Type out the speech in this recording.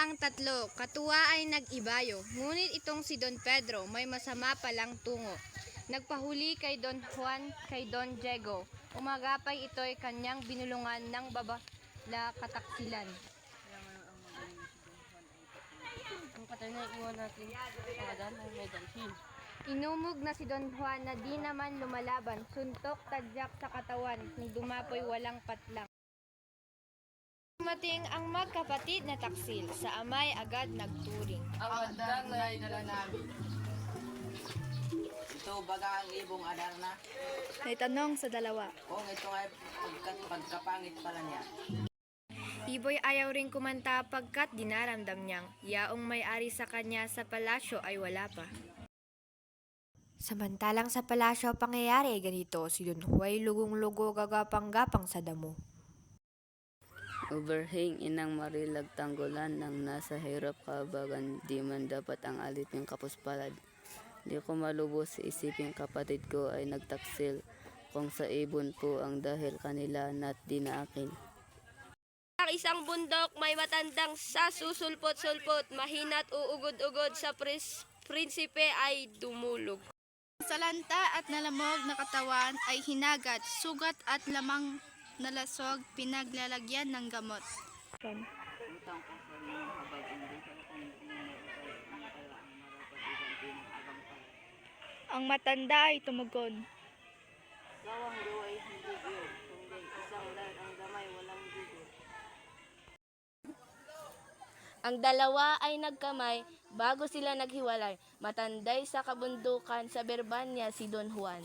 ang tatlo, katuwa ay nag-ibayo, ngunit itong si Don Pedro may masama palang tungo. Nagpahuli kay Don Juan kay Don Diego. Umagapay ito'y kanyang binulungan ng babala kataksilan. Ang patay na iwan natin pangadan ay may dalhin. Inumog na si Don Juan na di naman lumalaban, suntok tadyak sa katawan, nung dumapoy walang patlang. Dumating ang magkapatid na taksil, sa amay agad nagturing. Ang adan ay dala namin. Ito baga ang ibong adar na. May tanong sa dalawa. Kung ito ay pagkapangit pala niya. Iboy ayaw ring kumanta pagkat dinaramdam niyang yaong may-ari sa kanya sa palasyo ay wala pa. Samantalang sa palasyo pangyayari ganito, si Don Huay lugong-lugo gagapang-gapang sa damo. Overhang inang marilag tanggulan ng nasa hirap kabagan di man dapat ang aliping kapuspalad. Di ko malubos isipin kapatid ko ay nagtaksil kung sa ibon po ang dahil kanila na't di na akin. Ang isang bundok may matandang sa susulpot-sulpot, mahina't uugod-ugod sa prinsipe ay dumulog. Sa lanta at nalamog na katawan ay hinagat, sugat at lamang nalasog, pinaglalagyan ng gamot. Ang matanda ay tumugon. Lawang luway hindi yun, kundi isang lang ang damay walang gigil. Ang dalawa ay nagkamay bago sila naghiwalay. Matanday sa kabundukan sa Berbanya si Don Juan.